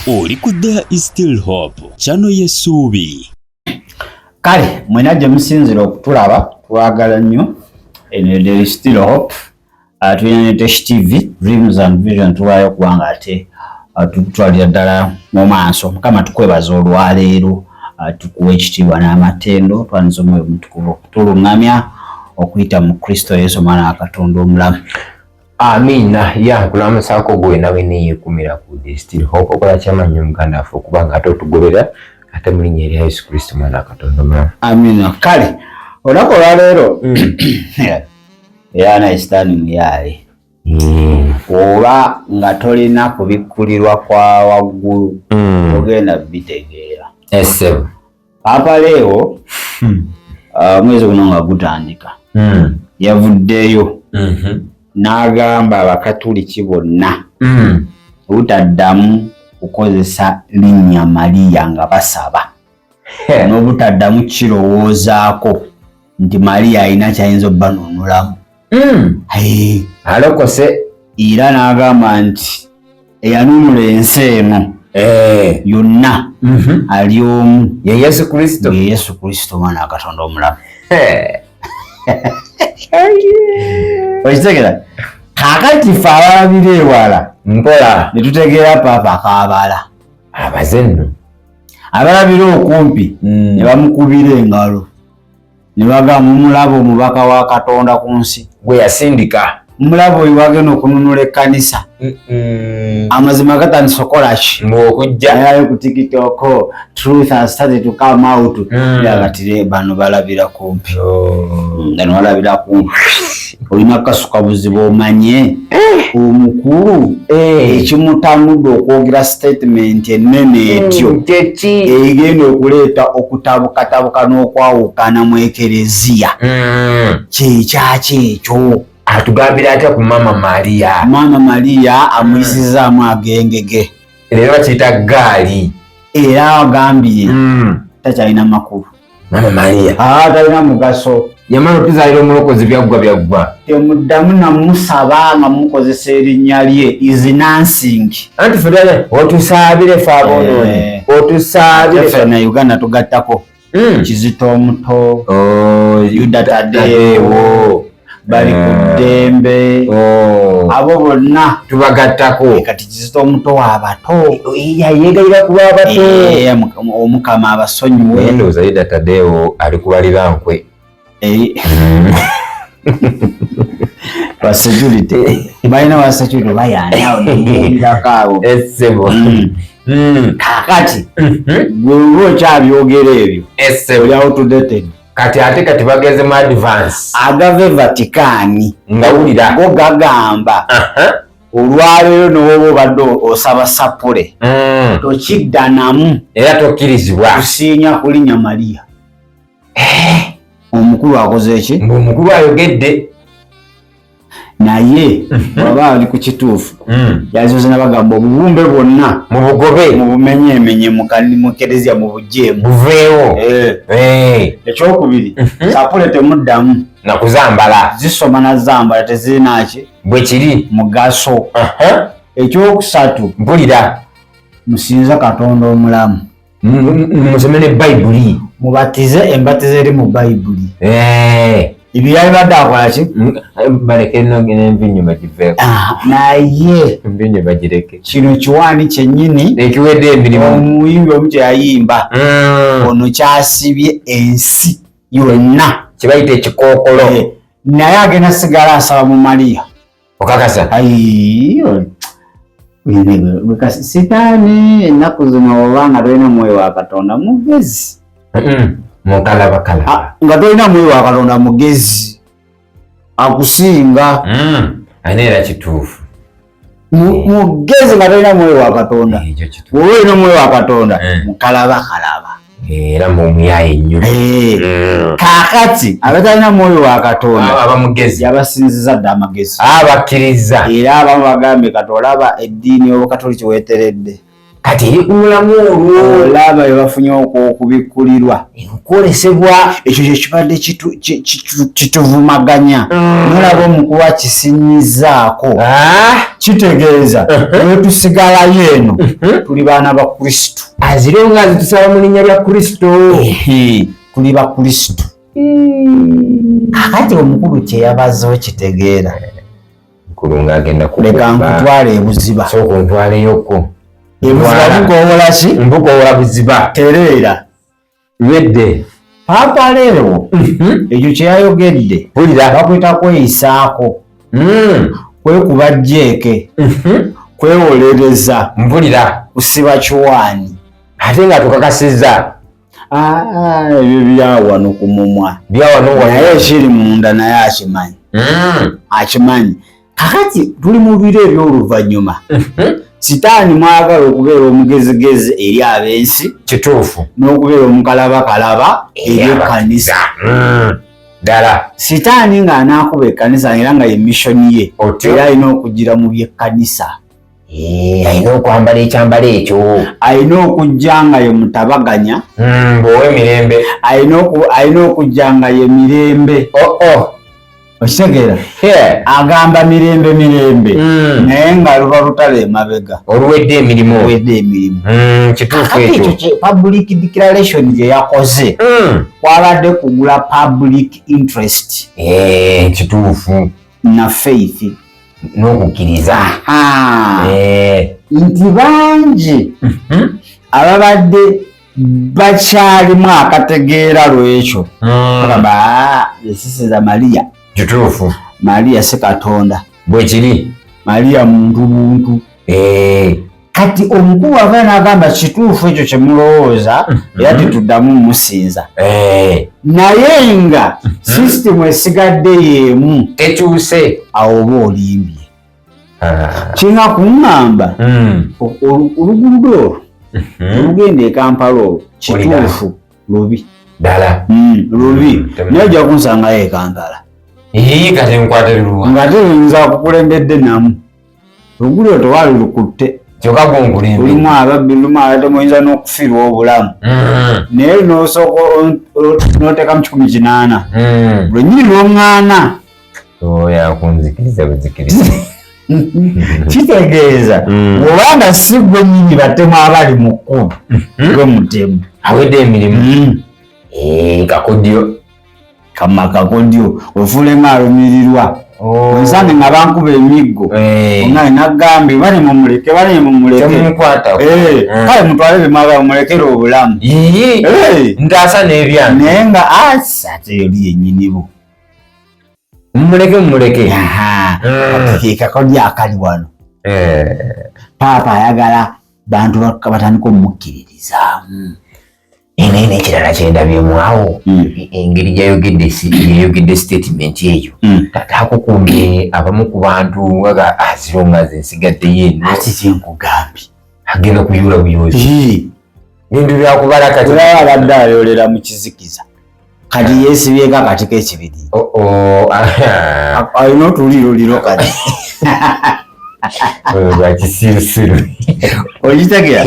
Oli ku There is Still Hope channel y'essuubi. Kale mwena gye musinzira okutulaba twagala nnyo. There is Still Hope. Tulina ne Tesh TV Dreams and Vision tuwayo kubanga ate tukutwalira ddala mu maaso. Mukama tukwebaza olwaleero tukuwa ekitiibwa n'amatendo twaniza omwoyo omutukuvu okutuluŋŋamya okuyita mu Kristo Yesu Mwana wa Katonda omulamu. Amina ya kulamusako gwe nawe neyekumira ku There is Still Hope okola kyamanyi Muganda waffe kubanga ate otugobera ate mu linnya erya Yesu Kristo Mwana wa Katonda omulamu. Amina. Kale olunaku olwaleero era naisitaani muyaale oba nga tolina kubikkulirwa kwa waggulu ogenda bitegeera. Essebo Papa Leo mwezi guno nga gutandika yavuddeyo n'agamba Abakatuliki bonna obutaddamu kukozesa linnya Mariya nga basaba n'obutaddamu kirowoozaako nti Mariya alina kyayinza obbanunulamu. alokose era n'agamba nti eyanunula ensi eno yonna ali omu ye Yesu Kristo. ye Yesu Kristo Mwana wa Katonda omulamu. Okitegera kaakati ffe abalabira ewala mpola ne tutegeera Papa akaabala, abaze nno abalabira okumpi ne bamukubira engalo ne bagamba mumulaba omubaka wa Katonda ku nsi, gwe yasindika mumulaba oyo wagenda okununula ekkanisa. Amazima gatandise okola ki ng'okujja naye ku TikTok truth has started to come out. Yagatire bano balabira kumpi ngano balabira kumpi olina kasuka buzibu omanye omukulu ekimutambudde okwogera statement ennene etyo egenda okuleeta okutabukatabuka n'okwawukana mu ekereziya. Kyekyaki ekyo atugambira atya ku Mama Maria. Mama Maria amuyisizaamu agengege Leero bakiyita gaali era agambye takyalina makulu. Mama Maria talina mugaso. yamala otuzaalira omulokozi byaggwa temuddamu namusaba nga mukozesa erinnya lye is nansing. anti fedale otusaabire fe aboonoonyi otusaabire ffe na Uganda tugattako Kizito omuto Yuda Tadeewo bali ku ddembe abo bonna tubagattako. kati Kizito omuto w'abato yeegayira ku b'abato Omukama abasonyiwe. ndowooza Yuda Tadeewo ali kubalira nkwe wa security balina wa security bayanyawo nemuwulirako essebo kakati gwe oba okyabyogera ebyo oli outdated. kati bageze mu advance agave Vatican ngawulira go gagamba olwaleero nowoba obadde osaba sapule tokiddanamu era tokkirizibwa kusiinya kulinnya Mariya. Omukulu akoze eki? ng'omukulu ayogedde naye baba ali ku kituufu yazize nabagamba obubumbe bwonna mu bugobe mu bumenyeemenye mu kereziya mu bujeemu buveewo. ekyokubiri sapule temuddamu nakuzambala zisoma na zambala tezirinaki bwe kiri mugaso. Ekyokusatu mpulira musinza Katonda omulamu, musome ne Bayibuli mubatize embatizo eri mu Bayibuli. Ibyo yabadde akola ki? baleke n'envinyo bagiveeko naye envinyo bagireke. kino kiwaani kyennyini ekiwedde emirimu omuyimbi omu kye yayimba ono kyasibye ensi yonna kibayita ekikookolo. naye agenda sigala asaba mu Mariya. okakasa sitaani ennaku zino obanga tolina mwoyo wa Katonda mugezi mukalabakalaba nga tolina mwoyo wa Katonda mugezi akusinga ane era kituufu mugezi nga tolina mwoyo wa Katonda. ekyo kituufu wowe olina mwoyo wa Katonda mukalabakalaba era mumyaye nnyo. kaakati abatalina mwoyo wa Katonda abamugezi yabasinziza dda amagezi abakkiriza era abamu bagambye kati olaba eddiini y'Obukatoliki weeteredde kati eri ku mulamu olwo olaba bye bafunye okubikulirwa enkolesebwa ekyo kye kibadde kituvumaganya nolaba omukulu akisinyizaako kitegeeza wetusigalayo eno tuli baana ba Kristo azire nga zitusaba mu linnya lya Kristo tuli ba Kristo akati omukulu kye yabazeewo kitegeera mukulu ng'agenda leka nkutwala ebuziba sooka ontwaleyoko ebuziba bukowola ki mbukowola buziba tereera lwedde Papa leero ekyo kye yayogedde bakwita kweyisaako kwekuba jjeeke kwewolereza mpulira kusiba kiwaani ate nga tukakasizza ebyo byawano ku mumwa naye ekiri munda naye akimanyi kakati tuli mu biro eby'oluvannyuma sitaani mwagala okubeera omugezigezi eri ab'ensi kituufu n'okubeera omukalabakalaba eri ekkanisa ddala sitaani ng'anaakuba ekkanisa era nga ye missoni ye era alina okugira mu byekkanisa alina okwambala ekyambalo ekyo alina okujja nga ye mutabaganya ng'ow'emirembe alina okujja nga ye mirembe okitegeera agamba mirembe naye nga luba lutala emabega oluwedde emirimu kituufu ekyo public declaration gye yakoze kwabadde kugula public interest kituufu na faith n'okukkiriza nti bangi ababadde bakyalimu akategeera lwekyo esisiza Mariya kituufu Mariya si Katonda bwe kiri Mariya muntu buntu kati omukulu ava n'agamba kituufu ekyo kye mulowooza era tetuddamu musinza naye nga sisitemu esigadde y'emu tekyuse awo oba olimbye kirina kuŋŋamba oluguludo olugenda e Kampala olwo kituufu lubi ddala lubi naye ojja kunsangayo e Kampala kati nkwatiriwa nga teyinza kukulembedde namu lugudo tewali lukutte kyokka gonkulembe lulimu ababbi lulimu abatemuyinza n'okufiirwa obulamu naye n'osooka n'oteekamu 18 lwennyini lwoŋŋaana yakunzikiriza buzikiriza kitegeeza bw'obanga si gwe nnyini batemu abali mu kkubo gwe mutemu awedde emirimu kakodyo kama kakodyo ofuule ng'alumirirwa onsange nga bankuba emiggo omwali nagambye bale mumuleke kale mutwale bemwagala mumulekere obulamu ntaasa n'ebyange naye nga ate yoli yennyinibo mumuleke kakodyo akali wano paapa ayagala bantu batandika omukiririzaamu naye n'ekirala kyendabyemu awo engeri gyayogedde statement eyo tatakukumbye abamu ku bantu nga azironga ze nsigaddeyo eno ati kyenkugambye agenda kuyula buyozi bintu byakubala kati olaba abadde ayolera mu kizikiza kati yeesibyeko akati k'ekibiri alina otuliroliro kati lwakisirusiru okitegera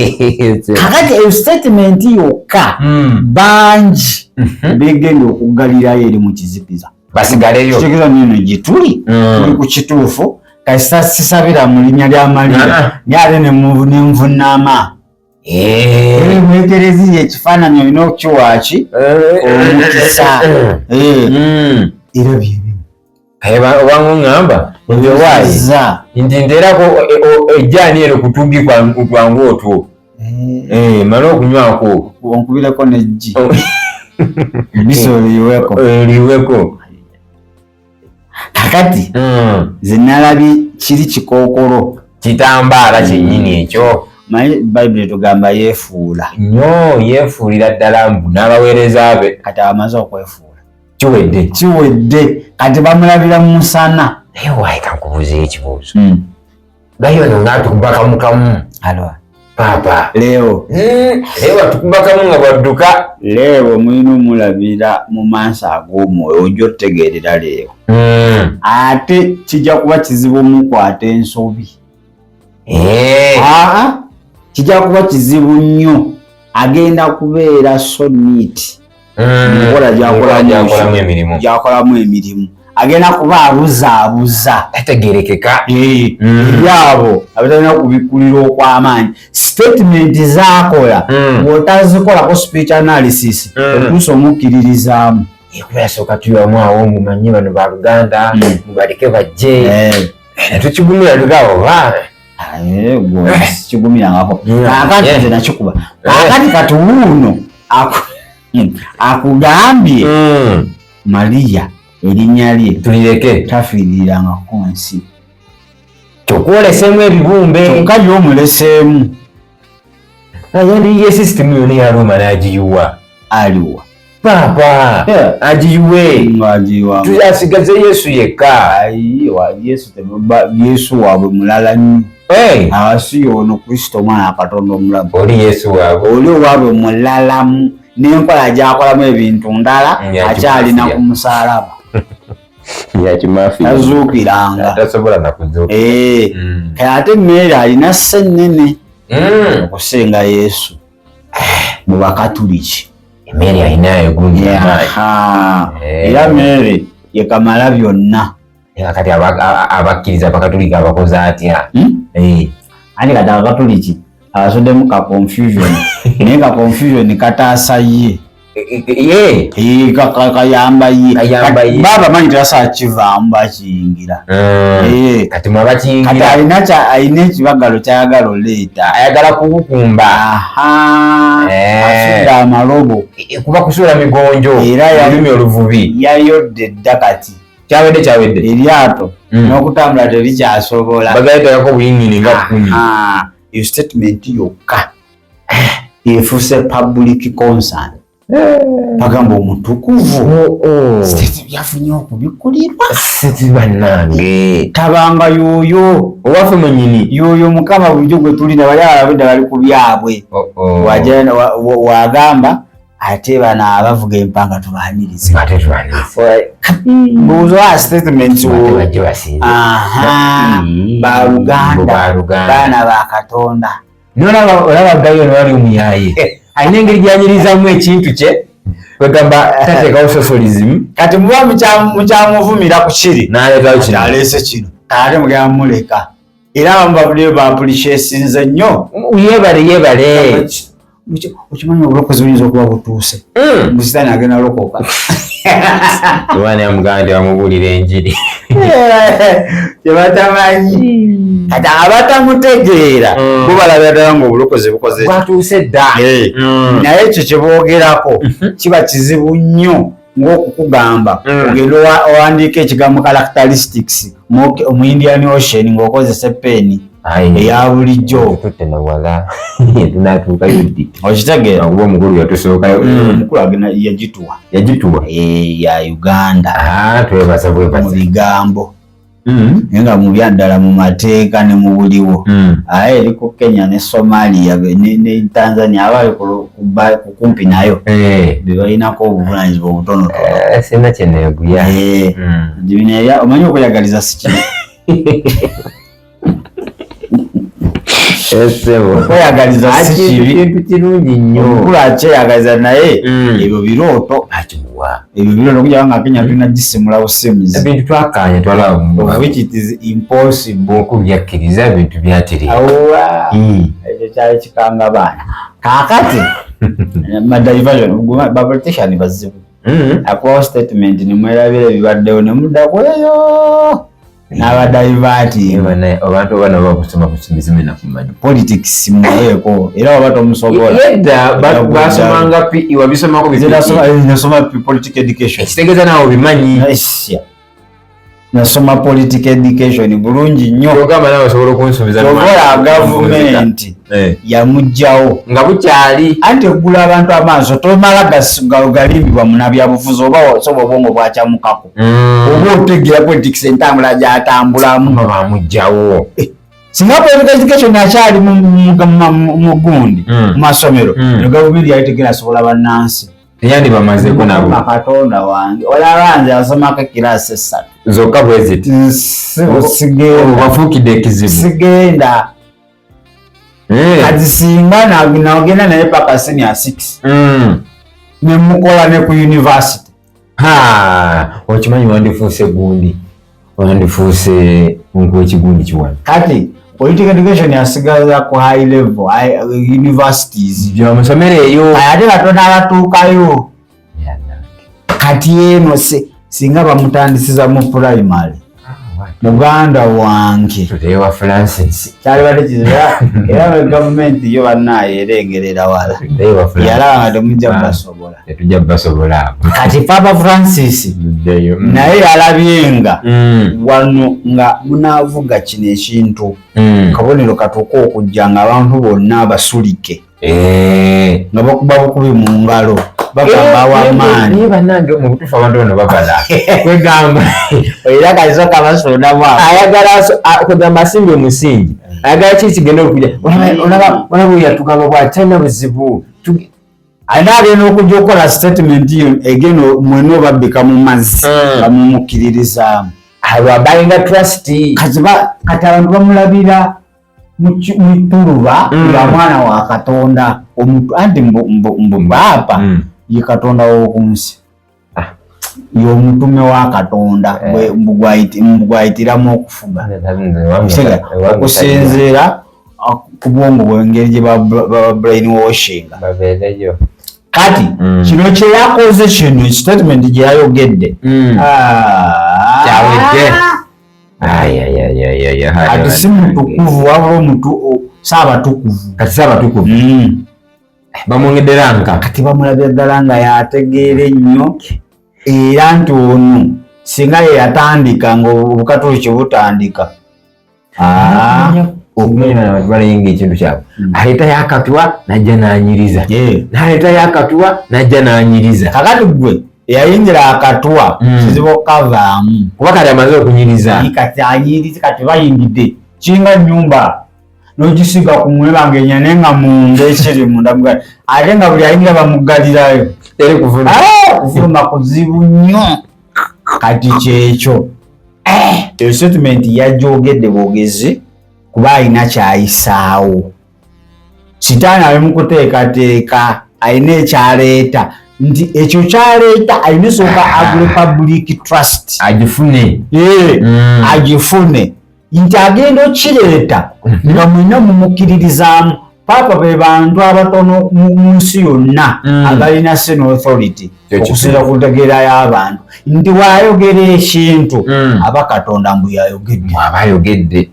kakati eyo statement yokka bangi begenda okugalirayo eri mu kizikiza basigaleyo kitegeeza nino gye tuli ku kituufu kasita sisabira mu linnya lya Mariya naye nenvunaama mwekereziya ekifaananyi olina okukiwaaki omukisa era byebimu obanga oŋŋamba obyowaayiza nti nteerako ejjaani eno kutungi kwangu otwo mala okunywako onkubireko neggi biso oliweko kakati zenalabye kiri kikookolo kitambaala kyennyini ekyo manyi bayibuli tugamba yeefuula nnyo yeefuulira ddala mbu n'abaweereza be kati amaze okwefuula kiwedde kati bamulabira mu musana naye waayi kankubuuzeyo ekibuuzo gayono ng'atukuba kamukamu paapa leewo atukuba kamu nga bwadduka leewo mulina omulabira mu maaso ag'omwoyo ojja otegeerera leewo ate kijja kuba kizibu omukwata ensobi kijja kuba kizibu nnyo, agenda kubeera so neat mukola gyakolamu emirimu, agenda kuba abuzaabuza ategerekeka ebyabo abatalina kubikulira okw'amaanyi. Statement z'akola bw'otazikolako speech analysis okutuusa omukkiririzaamu. Kuba yasooka tuyamu awo mumanye bano ba Luganda mubaleke bajje tukigumira lugawo kigumirangako kakati nze nakikuba kakati kati wuuno akugambye Maria erinnya lye tulireke tafiirirangako nsi tukwoleseemu ebibumbe kyokka gy'omuleseemu yandiye system yona ya Roma n'agiyuwa aliwa papa agiyuwe tuyasigaze Yesu yekka. Yesu waabwe mulala nnyo asi ono Kristo mwana Katonda omulamu oli Yesu waabwe oli waabwe mulalamu n'enkola gy'akolamu ebintu ndala akyalina ku musaalaba tazuukiranga tasobola nakuzuuka ate Mary alina ssennene okusinga Yesu mu Bakatuliki. Mary alinayo gundi era Mary ye kamala byonna. Kati abakkiriza Abakatuliki abakoze atya? Ani kati Abakatuliki abasuddemu ka confusion naye ka confusion kataasa ye kayamba ye baba manyi tasa kivaamu bakiyingira kati mwabakiyingira kati alina ekibagalo kyayagala oleeta ayagala kubukumba afudde amalobo kuba kusuula migonjo era olulimi oluvubi yayodde dda kati kyawedde eryato n'okutambula terikyasobola bagayitagako buyingini nga 10 iyo statement yokka efuuse public concern bagamba omutukuvu byafunye okubikulirwa bannange tabanga yoyo owaffe mwenyini yoyo Mukama bulijjo gwe tulina bali ababedda bali ku byabwe wagamba ate bano abavuga empanga tubaanirize mbuuza statement baluganda baana ba Katonda nolaba gayo newali omuyaye alina engeri gyanyirizamu ekintu kye wegamba tateekawo socialism kati muba mukyamuvumira ku kiri naleese kino ate mugenda muleka era abamu bavuddeyo baapulishiesinze nnyo yebale okimanyi obulokozi buyinza okuba butuuse musitaani agenda lokoka Yohana yamugamba nti bamubuulira enjiri kyebatamanyi kati abatamutegeera bo balabira ddala ng'obulokozi bukoze bwatuuse dda naye ekyo kye boogerako kiba kizibu nnyo ng'okukugamba ogenda owandiika ekigambo characteristics mu Indian Ocean ng'okozesa eppeeni eya bulijjo tutenawala tunatuuka yuddi okitegeera kuba omukulu yatusookayo omukulu yagituwa ya Uganda twebaza bwebaza mu bigambo naye nga mu byaddala mu mateeka ne mu buliwo aye eri ku Kenya ne Somalia ne Tanzania abali kumpi nayo bebalinako obuvunaanyizibwa obutonotono sina kyeneeguya omanyi okweyagaliza si kino kweyagaliza si kibi kintu kirungi nnyo omukulu akyeyagaliza naye ebyo birooto ebyo birooto kugira nga Kenya tulina gisimula busimuzi ebintu twakanya twalaba which it is impossible okubyakkiriza ebintu byaterera ekyo kyali kikanga baana kaakati madiversion bapolitician bazibu akubawo statement nemwerabira ebibaddewo nemuddakueyo n'abadivati abantu bana bakusoma kusomezime nakumanyi politics muyeeko era waba tomusobola yedda basomanga PE wabisomako nasoma political education kitegeeza nawe bimanyi nasoma political education bulungi nnyo ogamba nawe osobola okunsuubiza okola gavumenti yamugjawo nga bukyali anti okugula abantu amaaso tomala galimbibwa munabyabufuzi oba osobola obwongo bwakyamukako oba otegeera politics entambula gyatambulamu nga bamugjawo singa political education akyali mu gundi mu masomero gavumenti yalitegeera asobola bannansi teyandi bamazeko nabo Katonda wange olabanze asomako ekiraasi 3 zokka bweziti wafuukidde ekizibu sigenda kati singa nagenda naye paka senior 6 ne mukola ne ku university okimanyi wandifuuse gundi wandifuuse nk'ekigundi kiwano kati political education yasigaza ku high level universities byamusomera eyo ate Katonda abatuukayo kati eno singa bamutandisiza mu primary muganda wange tutewa Francis kyali bade kizira era gavumenti yo bannaye erengerera wala yalaba nga temujja basobola tetujja basobola kati Papa Francis naye yalabyenga wano nga munaavuga kino ekintu kabonero katuuka okujja nga abantu bonna basulike nga bakuba bukubi mu ngalo bagamba wamaani niye bannange mu butuufu abantu bano babala kwegamba era kalisoka basondamu ayagala kwegamba asimba omusingi ayagala ki kigenda okuja olaba yatugamba bwatalina buzibu alina agenda okujja okukola statement yo egeno mwena obabbika mu mazzi bamumukkiririzaamu ababayinga trust kati abantu bamulabira mutuluba nga mwana wa Katonda omuntu anti mbu baapa ye Katonda w'okunsi y'omutume wa Katonda mbugwayitiramu okufuga okusinziira ku bwongo bw'engeri gye ba brain washing kati kino kye yakoze kino statement gye yayogedde kyawedde ati si mutukuvu wabula omuntu saabatukuvu kati saabatukuvu bamwongedderanka kati bamulabye ddala nga yategeera ennyo era nti ono singa ye yatandika ng'obukatoliki butandika balayinga ekintu kyabwe aleeta yakatwa najja n'anyiriza n'aleeta yakatwa najja n'anyiriza kakati gwe eyayingira akatwa kizibu okukavaamu kuba kati amaze okunyiriza kati anyiriza kati bayingidde kinga nnyumba n'ogisiga ku mweba ng'enyane nga munda ekiri munda mugali ate nga buli ayingira bamuggalirayo teri kufuluma kuzibu nnyo kati kyekyo eyo statement yajogedde bwogezi kuba alina kyayisaawo sitaani ali mu kuteekateeka alina ekyaleeta nti ekyo kyaleeta alina esooka agule public trust agifune agifune nti agenda okireeta nga mwina mumukkiririzaamu Papa be bantu abatono mu nsi yonna abalina seno authority okusinza ku ntegeera y'abantu nti waayogera ekintu aba Katonda mbu yayogedde aba ayogedde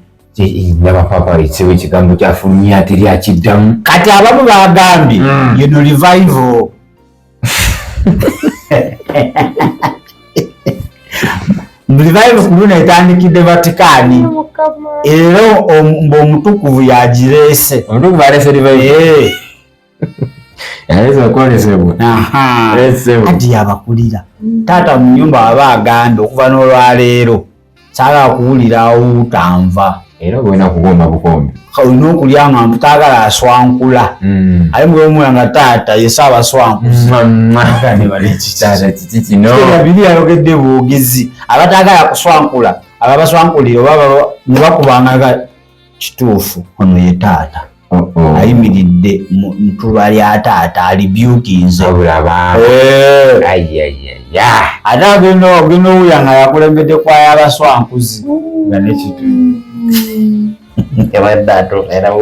ndaba Papa ekiseera ekigambo kyafulumya teri akiddamu kati abamu bagambye yeno revival revival ku luno etandikidde Vatican era omutukuvu yagireese omutukuvu alese revival yalese okwolesebwa kati yabakulira taata mu nnyumba aba agambye okuva n'olwaleero saagala kuwulirawo tanva era bwena kugomba bukombe olina okulya nga mutaagala aswankula ali mwemuya nga taata yesa abaswankulaabiri yayogedde bwogezi abataagala kuswankula ababaswankulira oba nebakubanga kituufu ono ye taata ayimiridde mu ntuba lya taata alibyukinze ate agenda owuya nga yakulembedde kwaya abaswankuzi nga nekitu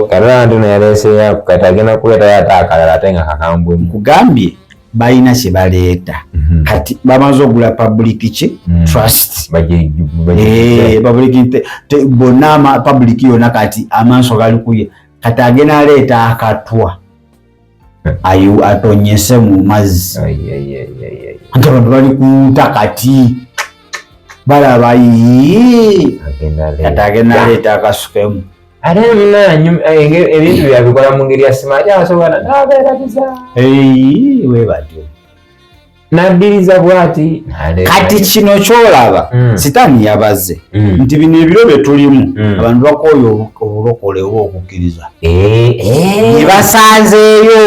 katonda yaleeseyo kati agenda kuleeta yata akalala ate nga kakambwemu kugambye balina kye baleeta kati bamaze ogula public trust bonna public yonna kati amaaso gali kuye kati agenda aleeta akatwa atonyese mu mazzi ate abantu bali kuwuta kati balaba kati agenda aleeta akasukemu ate ebintu byabikola mu ngeri ya simanyi asobola n'abeeratiza we batyo n'addiriza bw'ati kati kino kyolaba sitaani yabaze nti bino ebiro bye tulimu abantu bakooye obulokole oba okukkiriza ne basanzeeyo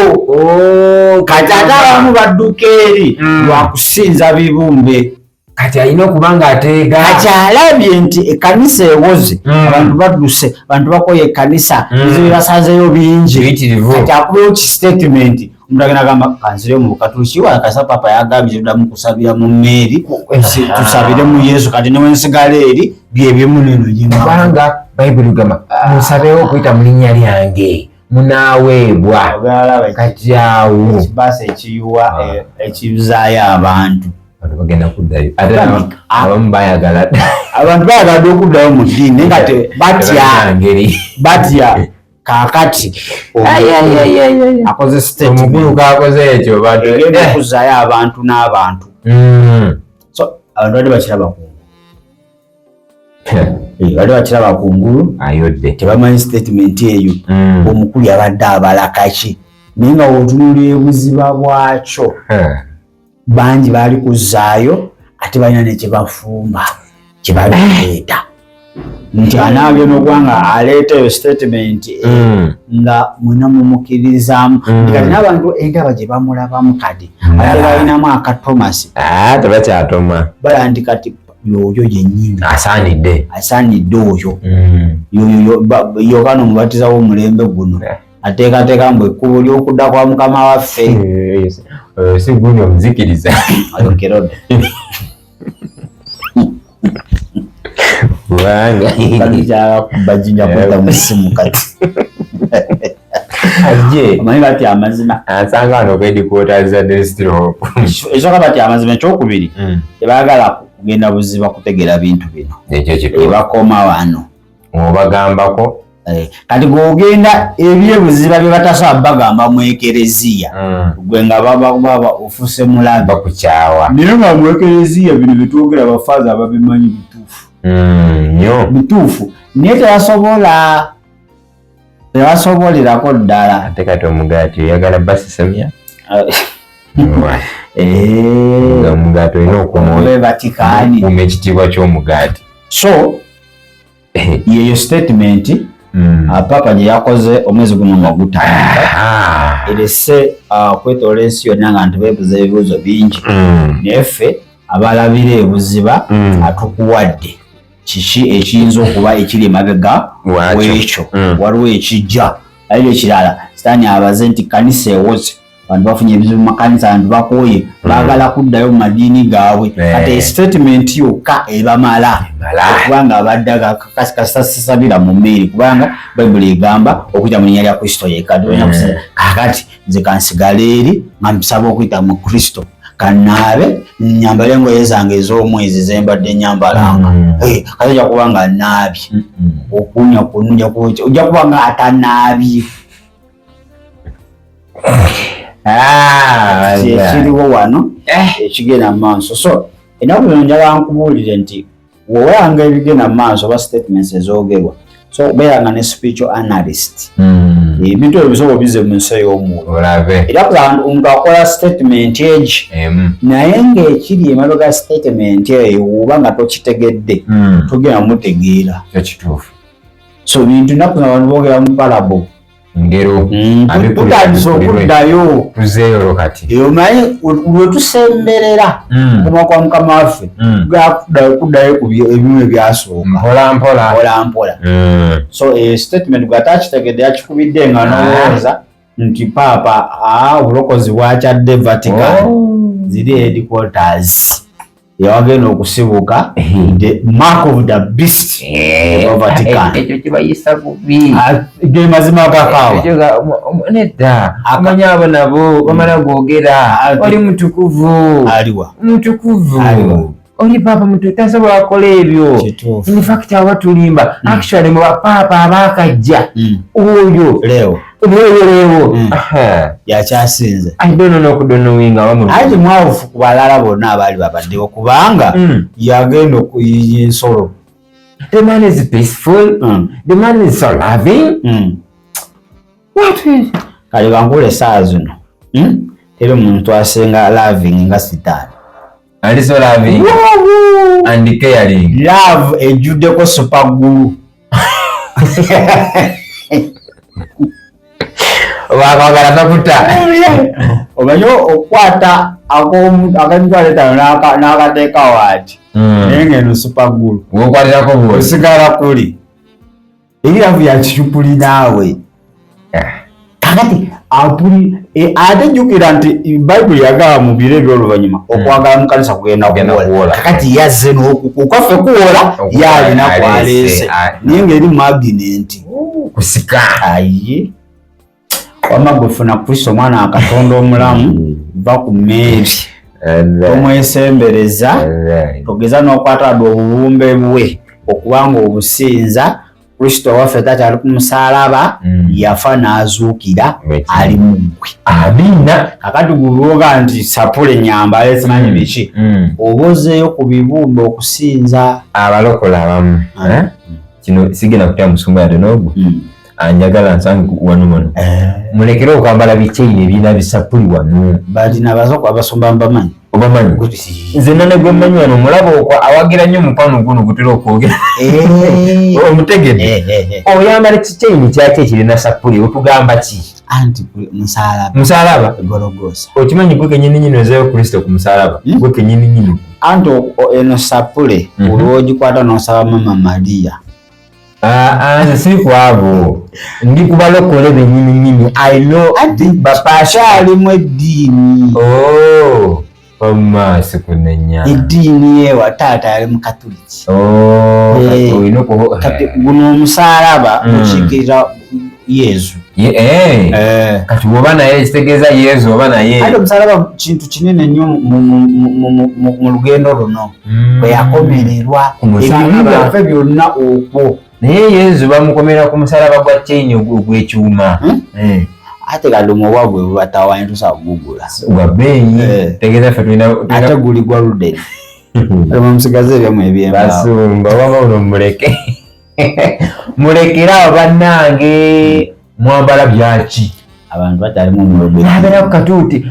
kati ate abamu badduka eri lwakusinza bibumbe kati alina okubanga ateega kati alabye nti ekkanisa ewoze abantu baduse abantu bakoye ekkanisa ezo birasanzeyo bingi kati akubeewo ki statement omuntu agenda agamba kanzire mu bukatuuki wakasa papa yagambye tuddamu kusabira mu mmeeri tusabire mu Yesu kati newensigala eri byebimuneno kubanga bayibuli gamba musabewo okuyita mu linnya lyange munaaweebwa kati awo kibaasa ekiyuwa ekibuzaayo abantu bagenda kuddayo ate abamu bayagala abantu bayagala okuddayo mu ddiini naye batya kaakati akoze omukulu kakoze ekyo egenda okuzaayo abantu n'abantu so abantu badde bakiraba kungulu badde bakiraba kungulu ayodde tebamanyi statement eyo omukulu yabadde abalakaki naye nga wotunula ebuziba bwakyo bangi baali kuzaayo ate balina nekibafumba kibaleeta nti anaabye n'okubanga aleeta eyo statement nga mwena mumukkiririzaamu kati n'abantu endaba gye bamulabamu kati ate balinamu akatomasi tebakyatoma bala nti kati yoyo yennyini asaanidde oyo yokana omubatiza w'omulembe guno ateekateeka mbu ekkubo ly'okudda kwa mukama waffe si guno omuzikiriza ayokerode bajinya kweta musimu kati amanyi bati amazima asanga wano kwedikwotaza Destiny Hope esoka bati amazima ekyokubiri tebaagala kugenda buziba kutegera bintu bino ekyo kitu bakoma wano obagambako kati gogenda ebyebuziba bye batasobola bagamba mu ekereziya gwe nga baba ofuse mulabe bakukyawa naye nga mu ekereziya bino bitwogera abafaaza ababimanyi bituufu nnyo bituufu naye tebasobolerako ddala ate kati omugaati oyagala basisamya omugaati olina okuuma ekitiibwa ky'omugaati so yeyo statement papa gye yakoze omwezi guno nga gutandika erese kwetoola ensi yonna nga ntibeebuza ebibuuzo bingi naye ffe abalabira ebuziba atukuwadde kiki ekiyinza okuba ekiri emabega w'ekyo waliwo ekijja ayiro ekirala sitaani abaze nti kanisa ewoze abantu bafunye ebizibu mu makanisa abantu bakooye baagala kuddayo mu madiini gaabwe kati statement yokka ebamala okubanga abadde kasasabira mu mmeeri kubanga bayibuli egamba okuyita mu linnya lya Kristo yekka kakati nze kansigala eri nga mpusaba okuyita mu Kristo kanaabe nyambale engoye zange ez'omwezi zembadde nyambalanga kati ojja kuba nga naabye okunya kunja ojja kuba nga atanaabye ekiriwo wano ekigenda mu maaso so ennaku zino njala nkubuulire nti wewanga ebigenda mu maaso oba statements ezoogerwa so beeranga ne spiritual analyst ebintu ebyo bisobola bize mu nsi ey'omwoyo era kugamba omuntu akola statement egi naye ng'ekiri emabega statement eyo oba nga tokitegedde togenda mutegeera so bintu nnaku zino abantu boogera mu parable ngero tutandise okuddayo tuzeeyo kati omanyi lwe tusemberera okuma kwa mukama waffe kuddayo ku ebimu ebyasooka mpolampola so statement gwate akitegedde yakikubidde nga n'olowooza nti paapa obulokozi bwakyadde Vatican ziri headquarters yawagenda okusibuka the mark of the beast Vatican ekyo kibayisa bubi ge mazima gakaawa nedda amanya abo nabo bamala googera oli mutukuvu oli papa mutu tasobola akola ebyo in fact aba tulimba actually mu bapapa abakajja oyo leo yakyasinze okudonowinga ate mwawufu ku balala bonna abaali babaddewo kubanga yagenda okuyiya ensolo. The man is peaceful, the man is so loving. What is kale bankule essaawa zino era omuntu asinga loving nga sitaani and so loving and caring. Love ejjuddeko supagulu wakwagala takuta omanyi okwata ak'emitwalo 5 n'akateeka waati naye ng'eno supagulu wokwatirako bwoti osigala kuli ebiravu yakiyupuli naawe kakati ate jjukira nti bayibuli yagamba mu biro ebyoluvannyuma okwagala mu kanisa kugenda kuwola kakati yazze n'okwaffe kuwola yalina kwaleese naye ng'eri maginenti kusika aye wama gwefuna Kristo omwana wa Katonda omulamu va ku mmeeri tomwesembereza togeza n'okwata dde obubumbe bwe okubanga obusinza Kristo waffe takyali ku musaalaba yafa n'azuukira ali mu ggwe. Amiina. Kakati gulwoga nti sapule nyambala simanyi biki obozeeyo ku bibumbe okusinza abalokola abamu. Kino sigenda kutya musumba yate n'ogwo anjagala nsange wano mulekere okwambala bikyeyine ebirina bisapuli wano balina bazokwa abasumba mbamanyi obamanyi nze nane gwe mmanyi wano mulaba okwa awagira nnyo mukwano guno gutera okwogera omutegedde oyambala kikyeyini kyaki ekirina sapuli otugamba ki anti musaalaba Gologosa okimanyi gwe kenyini nyino ezayo Kristo ku musaalaba gwe kenyini nyino anti eno sapule olwogikwata n'osaba Mama Maria nze siri kwabo ndi kubalokole bennyini I know bapakyalimu eddiini omasi kunenya eddiini yewa taata yali mukatuliki kati guno omusaalaba gukiikirira Yesu kati oba naye kitegeeza Yesu oba naye ate omusaalaba kintu kinene nnyo mu lugendo luno bwe yakomererwa ebibi byaffe byonna okwo naye Yesu bamukomera ku musalaba gwa kyeyini ogw'ekyuma ate kati omubwa gwe bubatawanyi tusagugula gwa bbeeyi tegeeza ffe tulina ate guli gwa ludeni musigaze ebyamu ebyembasumba waba uno muleke mulekera awo bannange mwambala byaki abantu bakyalimu omwoyo nabeera ku katuuti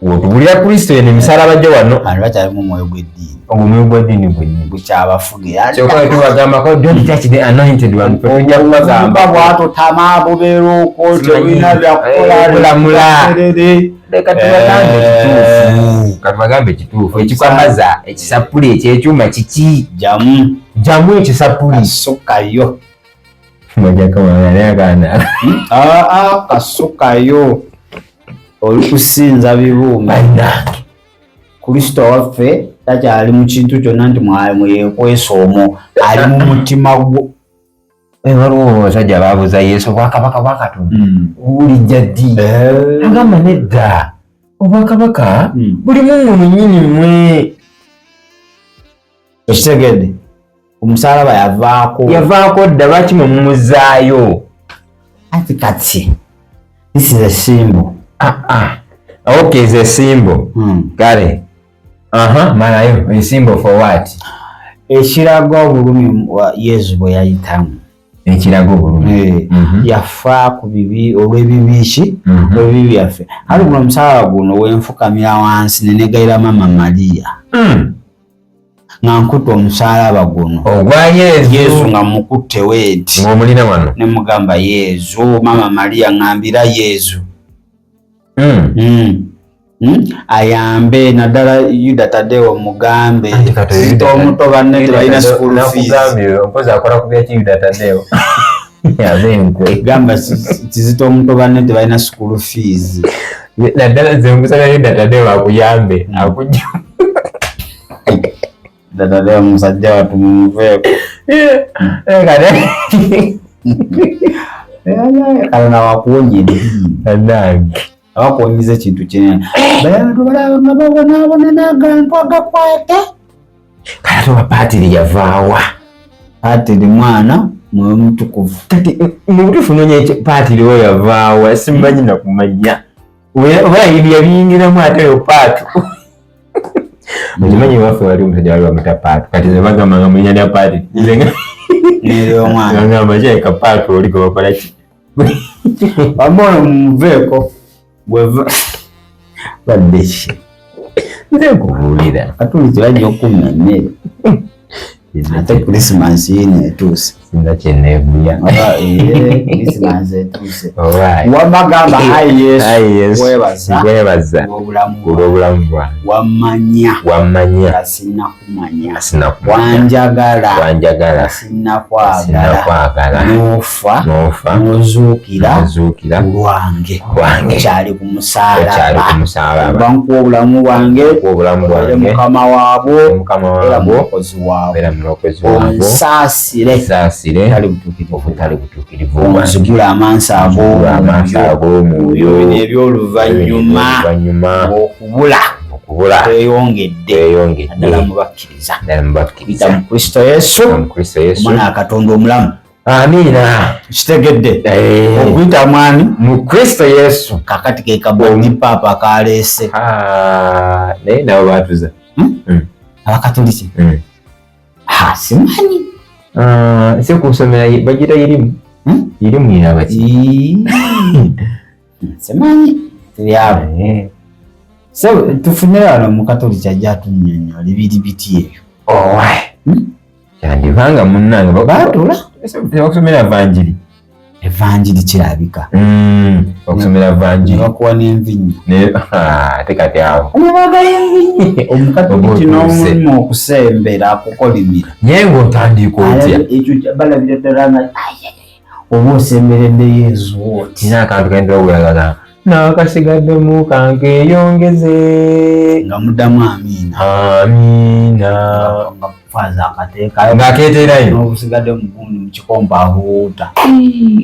wotubulira Kristo yene misalaba gye wano abantu bakyalimu omwoyo gw'eddiini omwoyo gw'eddiini gwennyini bukyabafuge kyokka tubagambako don't touch the anointed one tujja kubagamba bwato tama bubeera okwo tebulina byakulamula leka tubagambe ekituufu ekikwamaza ekisapuli ekyekyuma kiki jamu ekisapuli kasukayo majakamaanayagana kasukayo oli kusinza bibumba Kristo waffe takyali mu kintu kyonna nti mweyekwesa omwo ali mu mutima gwo waliwo abasajja baabuuza Yesu obwakabaka bwa Katonda bulijja ddi agamba nedda obwakabaka bulimu mu nnyini mmwe ekitegedde omusaalaba yavaako dda lwaki mwe mumuzaayo ati kati this is a symbol okay is a symbol kale malayo a symbol for what ekiraga obulumi wa Yesu bwe yayitamu ekiraga obulumi yafa ku bibi olw'ebibi ki olw'ebibi byaffe ate guno omusaalaba guno wenfukamira wansi nenegayira Mama Maria nga nkutte omusaalaba guno ogwa Yesu nga mukutte weeti ng'omulina wano ne mugamba Yesu Mama Maria ngambira Yesu ayambe naddala Yuda Tadeo mugambe omuto banne tebalina school fees mpozi akola ku byaki Yuda Tadeo yabenkwe gamba Kizito omuto banne tebalina school fees naddala nze nkusaba Yuda Tadeo akuyambe akujja Yuda Tadeo musajja watu mumuveeko kalana wakuwonye nange abakuwonyiza ekintu kinene bantu balabona n'agantu agakwate kale toba Paatiri yavaawa Paatiri mwana mwoyo mutukuvu kati mu butuufu noonya Paatiri oyo yavaawa simanyi nakumanya oba yabiyingiramu ate yo Paatu mukimanyi waffe wali omusajja wali bamuta Paatu kati ze bagambanga mu linnya lya Paatiri nere omwana ngamba kyeka Paatu oli gwe bakola ki bamona mumuveeko bweva badde ki nze nkubuulira katuliki bajja okumma emmere ate Christmas yino etuuse Sinda chenebuya. Christmas etuse. Alright. Wamagamba Yesu webaza. Webaza. Obulamu bwa. Wamanya. Sinna kumanya. Wanjagala. Sinna kwagala. Nofa. Nozuukira. Lwange. Kyali ku musalaba. Banku obulamu bwange. Mukama waabwo. Era mulokozi waabwo. Onsaasire. Obutali butuukirivu. Onzigula amansa ago mu eby'oluvannyuma. Okubula kweyongedde ddala mu bakkiriza. Bita mu Kristo Yesu. Omwana Katonda omulamu. Amiina. Kitegedde. Okuyita mwani mu Kristo Yesu. Kakati ke kaboni papa kaleese. Naye nabo baatuza. Abakatoliki. Simanyi. Ese kusomera bagira irimu. Irimu irabaki. Simanyi. Tuyabo. So tufunira wano mu Katoliki ajja tunnyonnyola ebiri biti ebyo. Kyandivanga munnange baatula. Okusomera evanjiri. Evanjiri kirabika. Okusomera evanjiri. Bakuwa n'envinyo. Ate kati awo. Nebagala envinyo. Omukatoliki n'omulimu okusembera kukolimira. Naye ng'otandika otya. Ekyo balabira ddala nga oba osemberedde Yesu oti. Nina akantu kentera okulaga n'akasigaddemu kankeyongeze. Nga muddamu amiina. Nga kufaza akateekayo. Ng'akeeteerayo. N'obusigadde mugundi mu kikompa abuuta.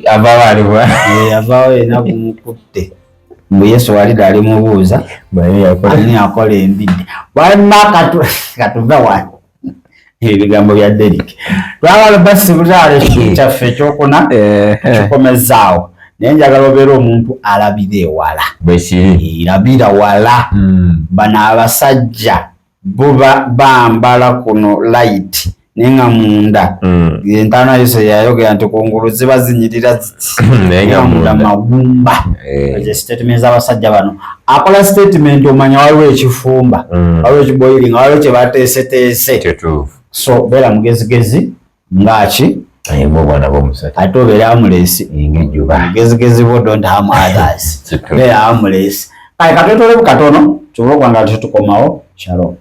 Avaawo aliwa. Avaawo yenna bumukutte. Mbu Yesu walida alimubuuza. Ani akola embidde. Wamma katuve wano. Ebigambo bya Derek. Twagala basibulaale kyaffe ekyokuna kikomezaawo. Naye njagala obeera omuntu alabira ewala. Labira wala. Bano abasajja bo bambala kuno light naye nga munda entaana Yesu yayogera nti kungulu ziba zinyirira ziti naye nga munda magumba. Ekyo statement z'abasajja bano. Akola statement omanya waliwo ekifumba, waliwo ekiboiling, waliwo kye bateeseteese. So beera mugezigezi ngaki ate obeera amulesi mugezigezi bo don't harm others. Beera amulesi. Kale katwetole bukatono tusobole okwangala tetukomawo. Shalom.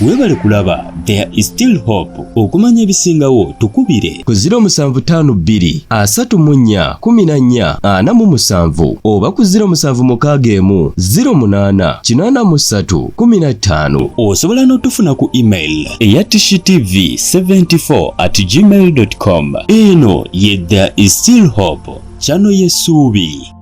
Weebale kulaba There is Still Hope. Okumanya ebisingawo tukubire ku 0752 34 14 47 oba ku 0761 08 83 15. Osobola n'otufuna ku email eya tishitv74@gmail.com. Eno ye There is Still Hope, channel y'essuubi.